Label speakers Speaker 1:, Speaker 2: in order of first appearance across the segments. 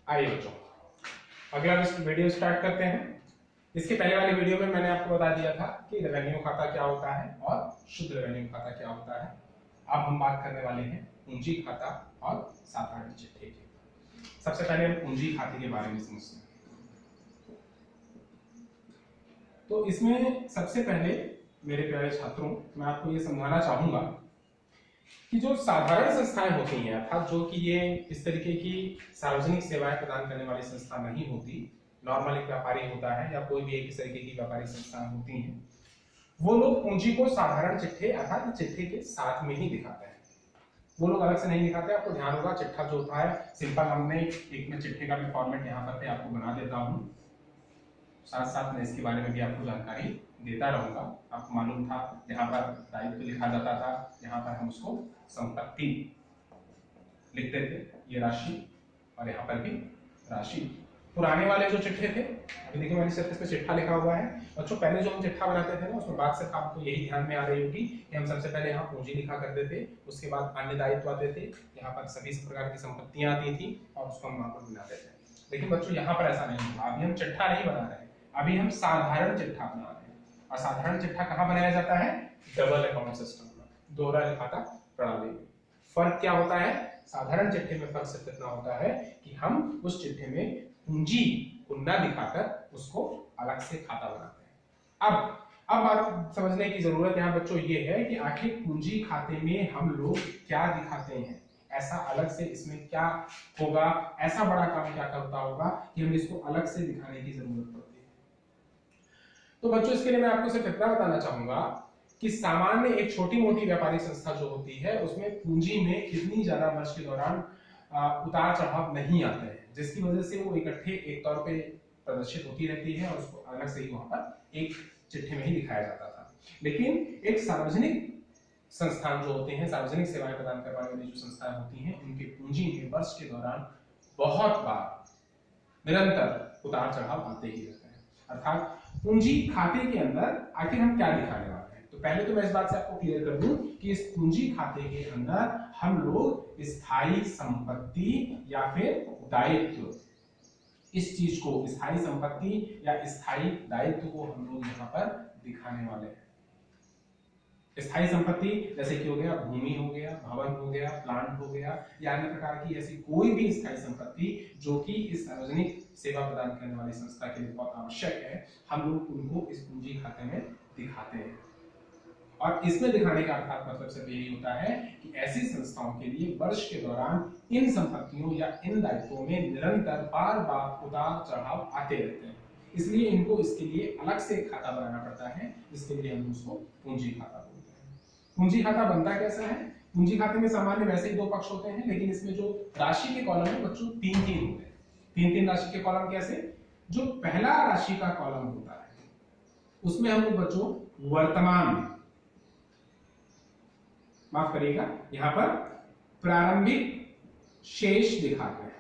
Speaker 1: आइए बच्चों, अगला वीडियो स्टार्ट करते हैं। इसके पहले वाली वीडियो में मैंने आपको बता दिया था कि रेवेन्यू खाता क्या होता है और शुद्ध रेवेन्यू खाता क्या होता है। अब हम बात करने वाले हैं पूंजी खाता और साधारण चिट्ठे की। सबसे पहले हम पूंजी खाते के बारे में समझते हैं। तो इसमें सबसे पहले मेरे प्यारे छात्रों, मैं आपको ये समझाना चाहूंगा कि जो साधारण संस्थाएं होती हैं, अर्थात जो कि ये इस तरीके की सार्वजनिक सेवाएं प्रदान करने वाली संस्था नहीं होती, नॉर्मल एक व्यापारी होता है या कोई भी एक इस तरीके की व्यापारिक संस्थाएं होती हैं, वो लोग पूंजी को साधारण चिट्ठे अर्थात चिट्ठे के साथ में ही दिखाते हैं। वो लोग अलग से नहीं दिखाते। आपको ध्यान होगा, चिट्ठा जो होता है सिंपल, हमने एक में चिट्ठे का भी फॉर्मेट यहाँ पर आपको बना देता हूँ, साथ साथ मैं इसके बारे में भी आपको जानकारी देता रहूंगा। आपको मालूम था यहाँ पर दायित्व लिखा जाता था, यहाँ पर हम उसको संपत्ति लिखते थे, ये राशि, और यहाँ पर भी राशि। पुराने वाले जो चिट्ठे थे, अभी देखिए मैंने सिर्फ इस पे चिट्ठा लिखा हुआ है बच्चों। पहले जो हम चिट्ठा बनाते थे ना, उसमें बात सिर्फ आपको यही ध्यान में आ रही होगी कि हम सबसे पहले यहाँ पूंजी लिखा करते थे, उसके बाद अन्य दायित्व आते थे, यहाँ पर सभी प्रकार की संपत्तियां आती थी और उसको हम वहां पर बनाते थे। लेकिन बच्चों यहाँ पर ऐसा नहीं होगा। अभी हम चिट्ठा नहीं बना रहे, अभी हम साधारण चिट्ठा बना रहे हैं। और साधारण चिट्ठा कहाँ बनाया जाता है? डबल अकाउंट सिस्टम में, दोहरा खाता प्रणाली में। फर्क क्या होता है? साधारण चिट्ठे में फर्क सिर्फ इतना होता है कि हम उस चिट्ठे में पूंजी को न दिखाकर उसको अलग से खाता बनाते हैं। अब बात समझने की जरूरत यहाँ बच्चों ये है कि आखिर पूंजी खाते में हम लोग क्या दिखाते हैं, ऐसा अलग से इसमें क्या होगा, ऐसा बड़ा काम क्या करता होगा कि हमें इसको अलग से दिखाने की जरूरत पड़ती है। तो बच्चों इसके लिए मैं आपको सिर्फ इतना बताना चाहूंगा कि सामान्य एक छोटी मोटी व्यापारिक संस्था जो होती है, उसमें पूंजी में इतनी ज्यादा वर्ष के दौरान उतार चढ़ाव नहीं आते हैं, जिसकी वजह से वो इकट्ठे एक तौर पे प्रदर्शित होती रहती है और उसको अलग से ही वहां पर एक चिट्ठे में ही दिखाया जाता था। लेकिन एक सार्वजनिक संस्थान जो होते हैं, सार्वजनिक सेवाएं प्रदान करने वाली जो संस्थाएं होती हैं, उनकी पूंजी में वर्ष के दौरान बहुत बार निरंतर उतार चढ़ाव आते ही रहते हैं। अर्थात पूंजी खाते के अंदर आखिर हम क्या दिखाने वाले हैं? तो पहले तो मैं इस बात से आपको क्लियर कर दूं कि इस पूंजी खाते के अंदर हम लोग स्थायी संपत्ति या फिर दायित्व, इस चीज को, स्थायी संपत्ति या स्थायी दायित्व को हम लोग यहाँ पर दिखाने वाले हैं। स्थायी संपत्ति जैसे कि हो गया भूमि, हो गया भवन, हो गया प्लांट, हो गया या अन्य प्रकार की ऐसी कोई भी स्थायी संपत्ति जो कि इस सार्वजनिक सेवा प्रदान करने वाली संस्था के लिए बहुत आवश्यक है, हम लोग उनको इस पूंजी खाते में दिखाते हैं। और इसमें दिखाने का अर्थात मतलब सिर्फ यही होता है कि ऐसी संस्थाओं के लिए वर्ष के दौरान इन संपत्तियों या इन दायित्वों में निरंतर बार बार उतार चढ़ाव आते रहते हैं, इसलिए इनको इसके लिए अलग से खाता बनाना पड़ता है, जिसके लिए हम उसको पूंजी खाता बोलते हैं। पूंजी खाता बनता कैसा है? पूंजी खाते में सामान्य वैसे ही दो पक्ष होते हैं, लेकिन इसमें जो राशि के कॉलम है बच्चों तीन होते हैं। तीन राशि के कॉलम कैसे? जो पहला राशि का कॉलम होता है उसमें हम लोग बच्चों वर्तमान, माफ करिएगा, यहां पर प्रारंभिक शेष दिखाते हैं,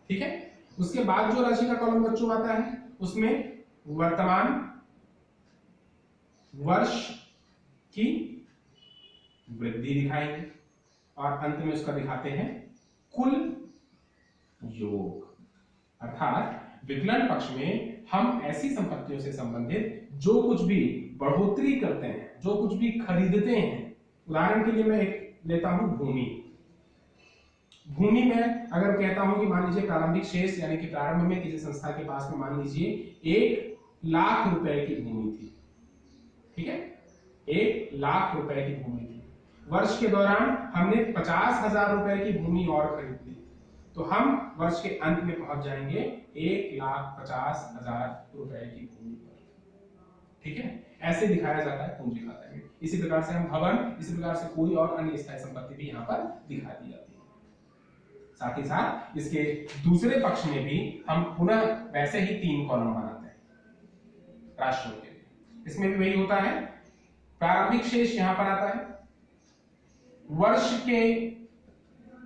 Speaker 1: ठीक है। उसके बाद जो राशि का कॉलम बच्चों आता है उसमें वर्तमान वर्ष की वृद्धि दिखाएंगे और अंत में उसका दिखाते हैं कुल योग। अर्थात विकलन पक्ष में हम ऐसी संपत्तियों से संबंधित जो कुछ भी बढ़ोतरी करते हैं, जो कुछ भी खरीदते हैं, उदाहरण के लिए मैं एक लेता हूं भूमि। भूमि में अगर कहता हूं कि मान लीजिए प्रारंभिक शेष यानी कि प्रारंभ में किसी संस्था के पास में मान लीजिए 1,00,000 रुपए की भूमि थी, ठीक है, 1,00,000 रुपए की भूमि थी। वर्ष के दौरान हमने 50,000 रुपए की भूमि और खरीद ली, तो हम वर्ष के अंत में पहुंच जाएंगे 1,50,000 रुपए की भूमि पर, ठीक है। ऐसे दिखाया जाता है पूंजी खाते में। इसी प्रकार से हम भवन, इसी प्रकार से कोई और अन्य स्थायी संपत्ति भी यहाँ पर दिखा दी जाती है। साथ ही साथ इसके दूसरे पक्ष में भी हम पुनः वैसे ही तीन कॉलम बनाते हैं राशियों के लिए। इसमें भी वही होता है, प्रारंभिक शेष यहाँ पर आता है, वर्ष के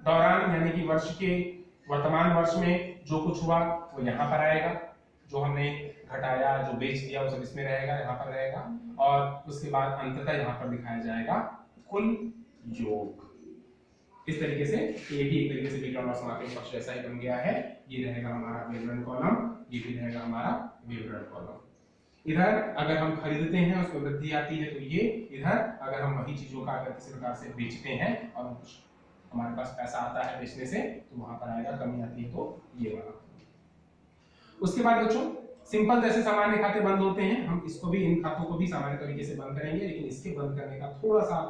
Speaker 1: दौरान यानी कि वर्ष के वर्तमान वर्ष में जो कुछ हुआ वो यहाँ पर आएगा, जो हमने घटाया, जो बेच दिया वो सब इसमें रहेगा, यहाँ पर रहेगा, और उसके बाद अंततः यहाँ पर दिखाया जाएगा कुल योग, इस तरीके से ये भी एक तरीके से विवरण और समाकलन पक्ष जैसा ही बन गया है। ये रहेगा हमारा विवरण कॉलम, ये भी रहेगा हमारा विवरण कॉलम। इधर अगर हम खरीदते हैं उसमें वृद्धि आती है तो ये, इधर अगर हम वही चीजों का अगर किसी प्रकार से बेचते हैं और कुछ हमारे पास पैसा आता है बेचने से तो वहां पर आएगा, कमी आती है तो ये वाला। उसके बाद बच्चों सिंपल जैसे सामान्य खाते बंद होते हैं, हम इसको भी, इन खातों को भी सामान्य तरीके से बंद करेंगे, लेकिन इसके बंद करने का थोड़ा सा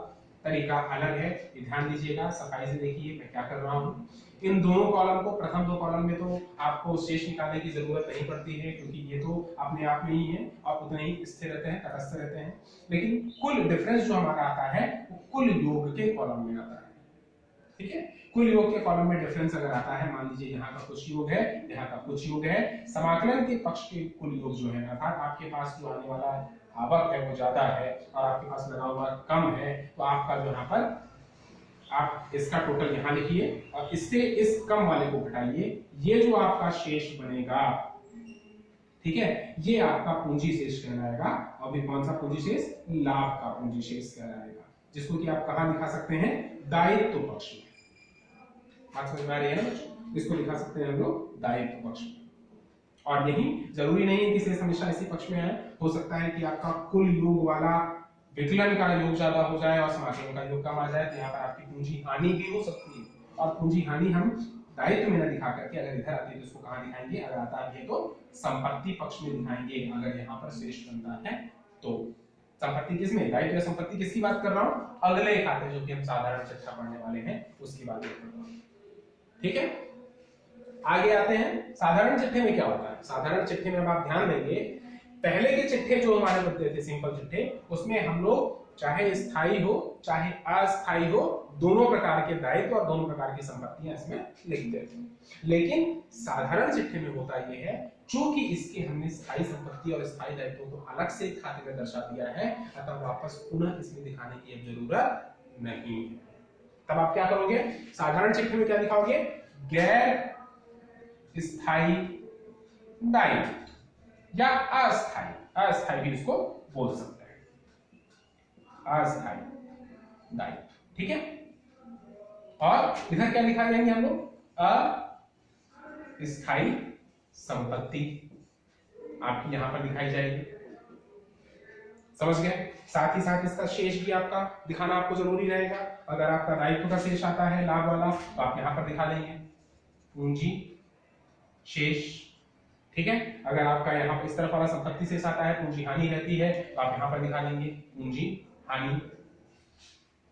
Speaker 1: तरीका अलग है। ध्यान दीजिएगा, सफाई से देखिए मैं क्या कर रहा हूँ। इन दोनों कॉलम को, प्रथम दो कॉलम में तो आपको शेष निकालने की जरूरत नहीं पड़ती है क्योंकि ये तो अपने आप में ही है और उतने ही स्थिर रहते हैं, तटस्थ रहते हैं। लेकिन कुल डिफरेंस जो हमारा आता है वो कुल योग के कॉलम में आता है। ठीक है, कुल योग के कॉलम में डिफरेंस अगर आता है, मान लीजिए यहाँ का कुछ योग है, यहाँ का कुछ योग है, समाकलन के पक्ष के कुल योग जो है अर्थात आपके पास जो आने वाला आवक है वो ज्यादा है और आपके पास लगा हुआ कम है, तो आपका जो यहाँ पर आप इसका टोटल यहाँ लिखिए और इससे इस कम वाले को घटाइए, ये जो आपका शेष बनेगा, ठीक है, ये आपका पूंजी शेष कहलाएगा। और भी कौन सा पूंजी शेष? लाभ का पूंजी शेष कहलाएगा, जिसको कि आप कहां दिखा सकते हैं? दायित्व पक्ष में। बात समझ में आ रही है ना बच्चों? इसको दिखा सकते हैं हम लोग दायित्व पक्ष में। और यही जरूरी नहीं है कि शेष हमेशा इसी पक्ष में आए, हो सकता है कि आपका कुल योग वाला विकलन का योग ज्यादा हो जाए और समाकलन का योग कम आ जाए, तो यहाँ पर आपकी पूंजी हानि भी हो सकती है। और पूंजी हानि हम दायित्व में न दिखा करके अगर इधर आती है तो इसको कहां दिखाएंगे? अगर आता है तो संपत्ति पक्ष में दिखाएंगे, अगर यहाँ पर शेष बनता है तो। संपत्ति किसमें? दायित्व या संपत्ति किसकी बात कर रहा हूँ? अगले खाते जो कि हम साधारण चिट्ठा पढ़ने वाले हैं उसकी बात कर रहा हूँ। ठीक है, आगे आते हैं। साधारण चिट्ठे में क्या होता है? साधारण चिट्ठे में आप ध्यान देंगे, पहले के चिट्ठे जो हमारे बनते थे सिंपल चिट्ठे, उसमें हम लोग चाहे स्थायी हो चाहे अस्थायी हो, दोनों प्रकार के दायित्व और दोनों प्रकार की संपत्तियां इसमें लिखते थे। लेकिन साधारण चिट्ठे में होता यह है, चूंकि इसके हमने स्थायी संपत्ति और स्थायी दायित्वों को अलग से खाते में दर्शा दिया है, अतः वापस पुनः इसमें दिखाने की अब जरूरत नहीं है। तब आप क्या करोगे? साधारण चिट्ठे में क्या दिखाओगे? गैर स्थायी दायित्व या अस्थायी, अस्थायी भी इसको बोल सकते हैं, अस्थायी दायित्व। ठीक है, और इधर क्या लिखा जाएंगे हम लोग? अस्थायी संपत्ति आपकी यहां पर दिखाई जाएगी। समझ गए? साथ ही साथ इसका शेष भी आपका दिखाना आपको जरूरी रहेगा। अगर आपका दायित्व का शेष आता है लाभ वाला तो आप यहां पर दिखा देंगे पूंजी शेष। ठीक है, अगर आपका यहाँ पर इस तरफ वाला संपत्ति शेष आता है, पूंजी हानि रहती है, तो आप यहाँ पर दिखा देंगे पूंजी हानि।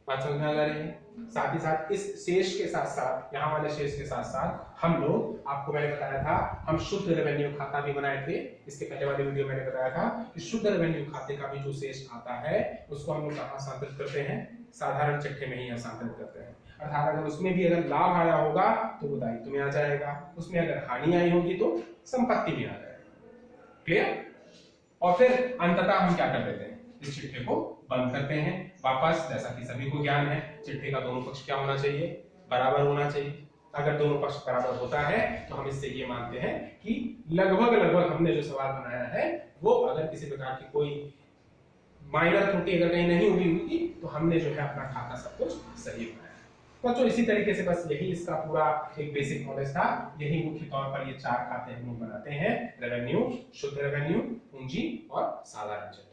Speaker 1: बात समझ में आ रही है? साथ ही साथ इस शेष के साथ साथ, यहाँ वाले शेष के साथ साथ हम लोग, आपको मैंने बताया था, हम शुद्ध रेवेन्यू खाता भी बनाए थे। इसके पहले वाले वीडियो मैंने बताया था कि शुद्ध रेवेन्यू खाते का भी जो शेष आता है उसको हम लोग कहाँ हस्तांतरित करते हैं? साधारण चिट्ठे में ही हस्तांतरित करते हैं। अर्थात अगर उसमें भी अगर लाभ आया होगा तो वो दायित्व में आ जाएगा, उसमें अगर हानि आई होगी तो संपत्ति में आ जाएगा। क्लियर? और फिर अंततः हम क्या कर देते हैं? इस चिट्ठे को बंद करते हैं। वापस, जैसा कि सभी को ज्ञान है, चिट्ठे का दोनों पक्ष क्या होना चाहिए? बराबर होना चाहिए। अगर दोनों पक्ष बराबर होता है तो हम इससे ये मानते हैं कि लगभग हमने जो सवाल बनाया है वो अगर किसी प्रकार की कोई माइनर त्रुटि अगर कहीं नहीं हुई होगी तो हमने जो है अपना खाता सब कुछ सही बनाया। बच्चों इसी तरीके से बस यही इसका पूरा एक बेसिक नॉलेज था। यही मुख्य तौर पर ये चार खाते हम लोग बनाते हैं: रेवेन्यू, शुद्ध रेवेन्यू, पूंजी और साधारण चिट्ठा।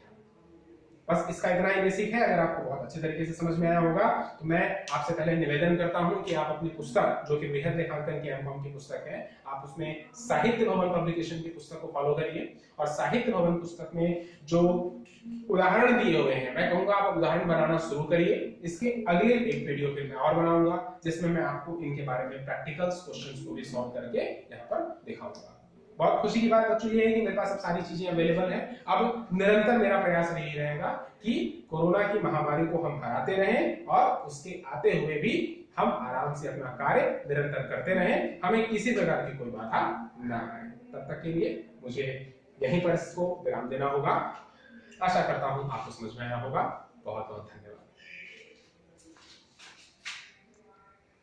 Speaker 1: बस इसका इतना ही बेसिक है। अगर आपको बहुत अच्छे तरीके से समझ में आया होगा तो मैं आपसे पहले निवेदन करता हूं कि आप अपनी पुस्तक, जो कि बृहद लेखांकन की एमकॉम की पुस्तक है, आप उसमें साहित्य भवन पब्लिकेशन की पुस्तक को फॉलो करिए। और साहित्य भवन पुस्तक में जो उदाहरण दिए हुए हैं, मैं कहूंगा आप उदाहरण बनाना शुरू करिए। इसके अगले एक वीडियो फिर मैं और बनाऊंगा जिसमें मैं आपको इनके बारे में प्रैक्टिकल्स क्वेश्चंस को भी सॉल्व करके यहाँ पर दिखाऊंगा। बहुत खुशी की बात बच्चों ये है कि मेरे पास अब सारी चीजें अवेलेबल हैं। अब निरंतर मेरा प्रयास यही रहेगा कि कोरोना की महामारी को हम हराते रहें और उसके आते हुए भी हम आराम से अपना कार्य निरंतर करते रहें, हमें किसी प्रकार की कोई बाधा न आए। तब तक के लिए मुझे यहीं पर इसको विराम देना होगा। आशा करता हूं आपको समझ में आया होगा। बहुत बहुत धन्यवाद।